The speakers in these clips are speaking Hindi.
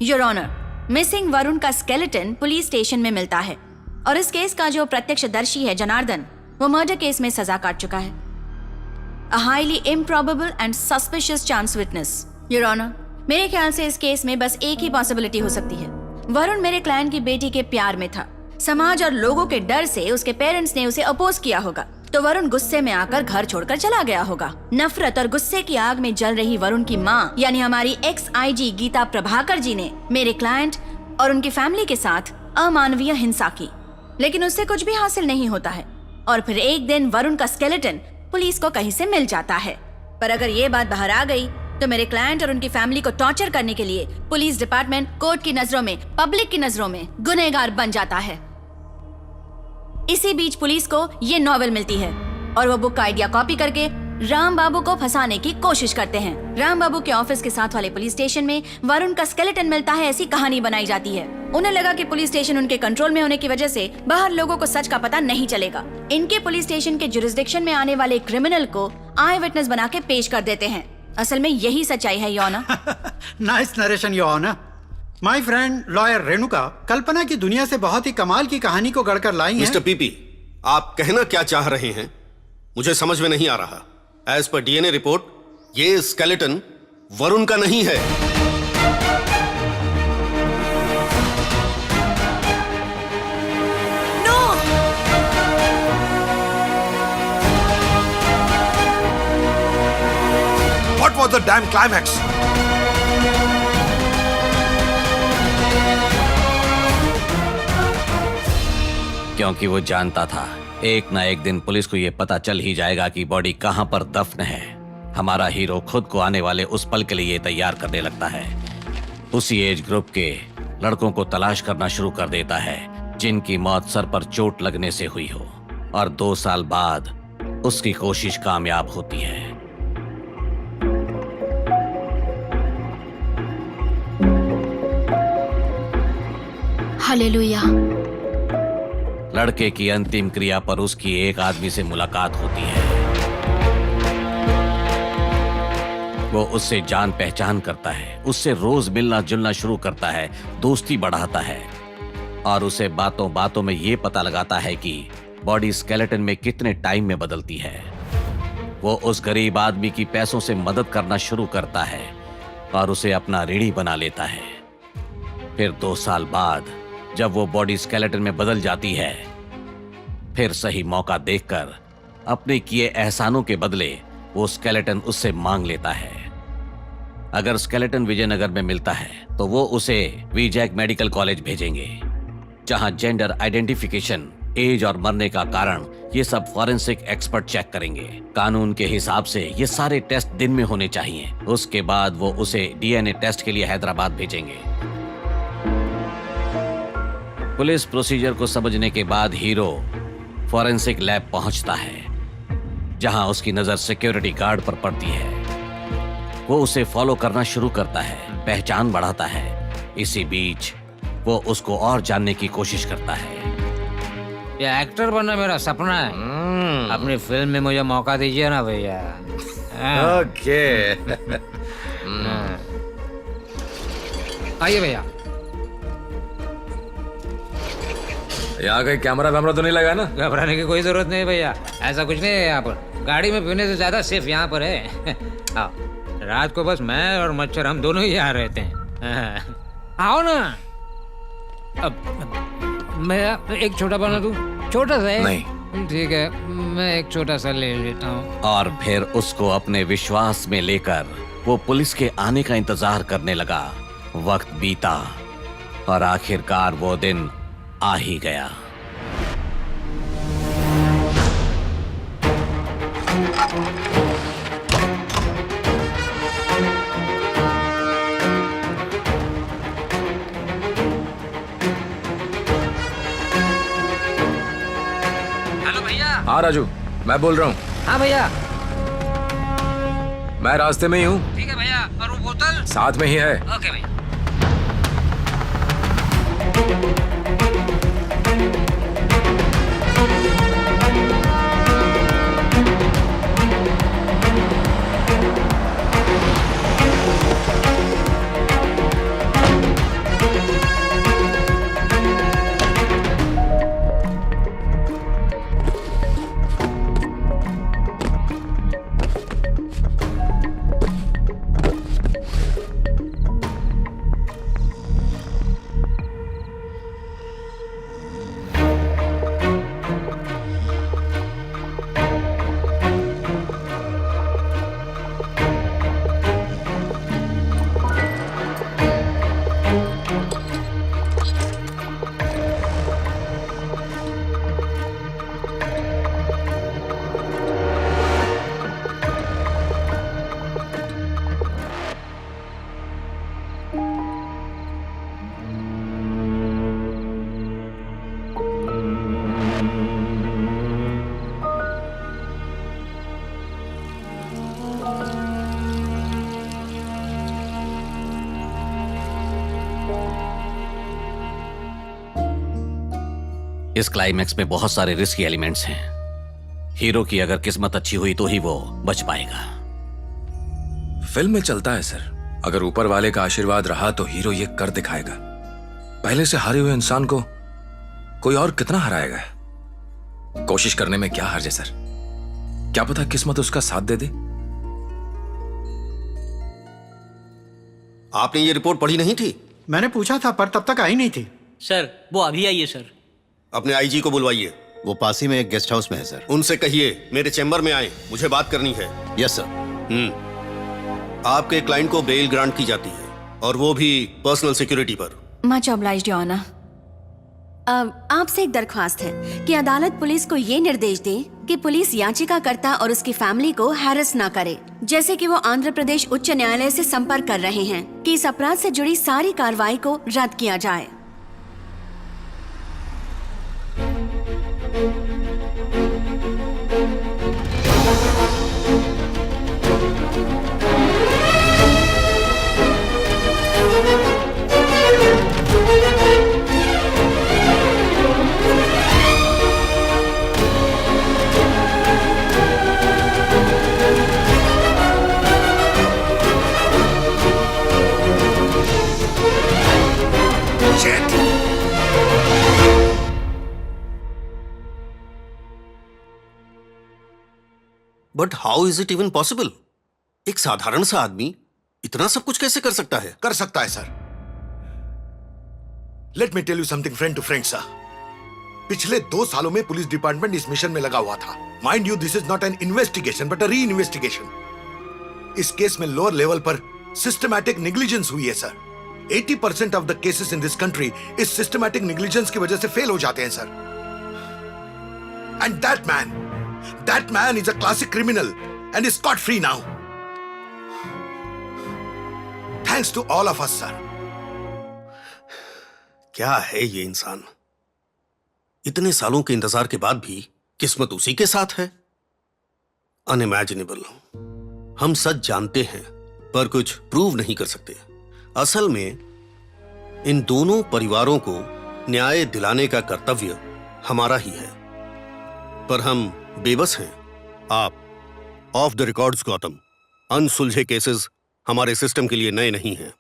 योर ऑनर, मिसिंग वरुण का स्केलेटन पुलिस स्टेशन में मिलता है और इस केस का जो प्रत्यक्षदर्शी है जनार्दन, वो मर्डर केस में सजा काट चुका है। A highly improbable and suspicious chance witness. Your Honor, मेरे ख्याल से इस केस में बस एक ही पॉसिबिलिटी हो सकती है। वरुण मेरे क्लाइंट की बेटी के प्यार में था। समाज और लोगों के डर से उसके पेरेंट्स ने उसे अपोज किया होगा, तो वरुण गुस्से में आकर घर छोड़कर चला गया होगा। नफरत और गुस्से की आग में जल रही वरुण की माँ यानी हमारी एक्स आईजी गीता प्रभाकर जी ने मेरे क्लाइंट और उनकी फैमिली के साथ अमानवीय हिंसा की, लेकिन उससे कुछ भी हासिल नहीं होता है। और फिर एक दिन वरुण का स्केलेटन पुलिस को कहीं से मिल जाता है। पर अगर ये बात बाहर आ गई तो मेरे क्लाइंट और उनकी फैमिली को टॉर्चर करने के लिए पुलिस डिपार्टमेंट कोर्ट की नजरों में, पब्लिक की नजरों में गुनहगार बन जाता है। इसी बीच पुलिस को ये नॉवेल मिलती है और वो बुक का आइडिया कॉपी करके राम बाबू को फंसाने की कोशिश करते हैं। राम बाबू के ऑफिस के साथ वाले पुलिस स्टेशन में वरुण का स्केलेटन मिलता है, ऐसी कहानी बनाई जाती है। उन्हें लगा कि पुलिस स्टेशन उनके कंट्रोल में होने की वजह से बाहर लोगों को सच का पता नहीं चलेगा। इनके पुलिस स्टेशन के जुरिस्डिक्शन में आने वाले क्रिमिनल को आई विटनेस बना के पेश कर देते हैं। असल में यही सच्चाई है, your honour. Nice narration, your honour. My friend lawyer Renuka कल्पना की दुनिया से बहुत ही कमाल की कहानी को गढ़कर लाई है। मिस्टर पीपी, आप कहना क्या चाह रहे हैं मुझे समझ में नहीं आ रहा। एज पर डीएनए रिपोर्ट ये स्केलेटन वरुण का नहीं है। What was the damn climax? क्योंकि वो जानता था एक ना एक दिन पुलिस को ये पता चल ही जाएगा कि बॉडी कहां पर दफन है। हमारा हीरो खुद को आने वाले उस पल के लिए तैयार करने लगता है। उसी एज ग्रुप के लड़कों को तलाश करना शुरू कर देता है जिनकी मौत सर पर चोट लगने से हुई हो, और 2 साल बाद उसकी कोशिश कामयाब होती है। हालेलुया। लड़के की अंतिम क्रिया पर उसकी एक आदमी से मुलाकात होती है। वो उससे जान पहचान करता है, उससे रोज मिलना जुलना शुरू करता है, दोस्ती बढ़ाता है और उसे बातों बातों में ये पता लगाता है कि बॉडी स्केलेटन में कितने टाइम में बदलती है। वो उस गरीब आदमी की पैसों से मदद करना शुरू करता है और उसे अपना ऋणी बना लेता है। फिर 2 साल बाद जब वो बॉडी स्केलेटन में बदल जाती है, फिर सही मौका देखकर अपने किए एहसानों के बदले वो स्केलेटन उससे मांग लेता है। अगर स्केलेटन विजयनगर में मिलता है तो वो उसे वीजैक मेडिकल कॉलेज भेजेंगे, जहां जेंडर आइडेंटिफिकेशन, एज और मरने का कारण ये सब फॉरेंसिक एक्सपर्ट चेक करेंगे। कानून के हिसाब से ये सारे टेस्ट दिन में होने चाहिए। उसके बाद वो उसे डीएनए टेस्ट के लिए हैदराबाद भेजेंगे। पुलिस प्रोसीजर को समझने के बाद हीरो फॉरेंसिक लैब पहुंचता है, जहां उसकी नजर सिक्योरिटी गार्ड पर पड़ती है। वो उसे फॉलो करना शुरू करता है, पहचान बढ़ाता है। इसी बीच वो उसको और जानने की कोशिश करता है। ये एक्टर बनना मेरा सपना है। अपनी फिल्म में मुझे मौका दीजिए ना भैया। ओके। आइए भैया। यहाँ कहीं कैमरा वैमरा तो नहीं लगा ना? घबराने की कोई जरूरत नहीं भैया, ऐसा कुछ नहीं है यहाँ पर। गाड़ी में पीने से ज्यादा सेफ यहाँ पर है। आओ, रात को बस मैं और मच्छर हम दोनों ही यहाँ रहते हैं। आओ ना। अब मैं एक छोटा बना दूं? छोटा सा है? नहीं। ठीक है, मैं एक छोटा सा ले लेता हूँ। और फिर उसको अपने विश्वास में लेकर वो पुलिस के आने का इंतजार करने लगा। वक्त बीता और आखिरकार वो दिन आ ही गया। हेलो भैया। हाँ राजू, मैं बोल रहा हूँ। हाँ भैया। मैं रास्ते में ही हूँ। ठीक है भैया, और वो बोतल साथ में ही है। ओके भैया। इस क्लाइमैक्स में बहुत सारे रिस्की एलिमेंट्स हैं। हीरो की अगर किस्मत अच्छी हुई तो ही वो बच पाएगा। फिल्म में चलता है सर, अगर ऊपर वाले का आशीर्वाद रहा तो हीरो ये कर दिखाएगा। पहले से हारे हुए इंसान को कोई और कितना हराएगा? कोशिश करने में क्या हर्ज है सर? क्या पता किस्मत उसका साथ दे दे। आपने ये रिपोर्ट पढ़ी नहीं थी? मैंने पूछा था पर तब तक आई नहीं थी। सर वो अभी आई है सर। अपने आईजी को बुलवाइए। वो पास ही में एक गेस्ट हाउस में है सर। उनसे कहिए मेरे चेंबर में आए, मुझे बात करनी है। Yes sir. आपके क्लाइंट को बेल ग्रांट की जाती है और वो भी पर्सनल सिक्योरिटी पर। Much obliged your honour. आपसे एक दरख्वास्त है कि अदालत पुलिस को ये निर्देश दे कि पुलिस याचिकाकर्ता और उसकी फैमिली को हैरेस ना करे, जैसे कि वो आंध्र प्रदेश उच्च न्यायालय से संपर्क कर रहे हैं कि इस अपराध से जुड़ी सारी कार्रवाई को रद्द किया जाए। But how is it even possible? एक साधारण सा आदमी इतना सब कुछ कैसे कर सकता है? कर सकता है sir. Let me tell you something friend to friend sir. पिछले 2 सालों में पुलिस डिपार्टमेंट इस मिशन में लगा हुआ था। Mind you, this is not an investigation but a reinvestigation. इस केस में लोअर लेवल पर सिस्टमैटिक नेग्लिजेंस हुई है sir. 80% of the cases in this country इस सिस्टमैटिक नेग्लिजेंस की वजह से फेल हो जाते हैं sir. And that man is a classic criminal and is scot free now thanks to all of us sir. क्या है ये इंसान? इतने सालों के इंतजार के बाद भी किस्मत उसी के साथ है। अनइमेजिनेबल। हम सच जानते हैं पर कुछ प्रूव नहीं कर सकते। असल में इन दोनों परिवारों को न्याय दिलाने का कर्तव्य हमारा ही है, पर हम बेबस हैं। आप ऑफ द रिकॉर्ड्स गौतम, अनसुलझे केसेस हमारे सिस्टम के लिए नए नहीं हैं।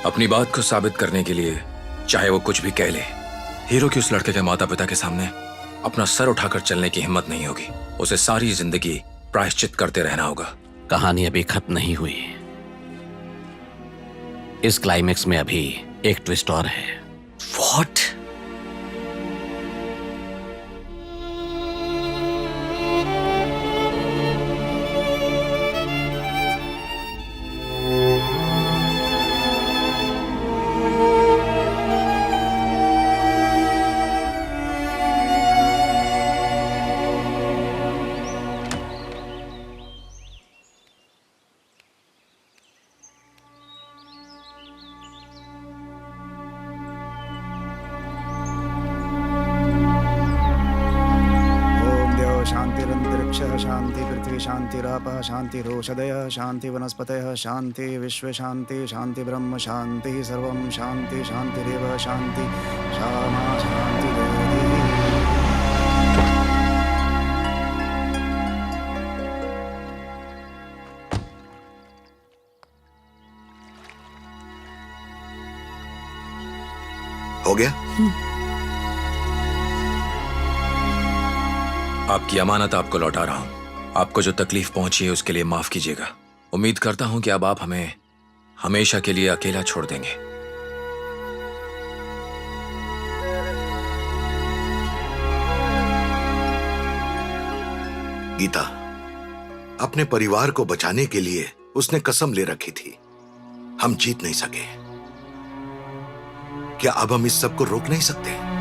अपनी बात को साबित करने के लिए चाहे वो कुछ भी कह ले, हीरो की उस लड़के के माता पिता के सामने अपना सर उठाकर चलने की हिम्मत नहीं होगी। उसे सारी जिंदगी प्रायश्चित करते रहना होगा। कहानी अभी खत्म नहीं हुई। इस क्लाइमेक्स में अभी एक ट्विस्ट और है। व्हाट? शांतिरंतरिक्षः शांति पृथ्वी शांतिरापः शांतिरोषधयः शांति वनस्पतयः शांति विश्व शांति शांति ब्रह्म शांति सर्वं शांति शांतिरेव शांति शामा शांतिरेव। हो गया? आपकी अमानत आपको लौटा रहा हूं। आपको जो तकलीफ पहुंची है उसके लिए माफ कीजिएगा। उम्मीद करता हूं कि अब आप हमें हमेशा के लिए अकेला छोड़ देंगे। गीता, अपने परिवार को बचाने के लिए उसने कसम ले रखी थी। हम जीत नहीं सके, क्या अब हम इस सब को रोक नहीं सकते?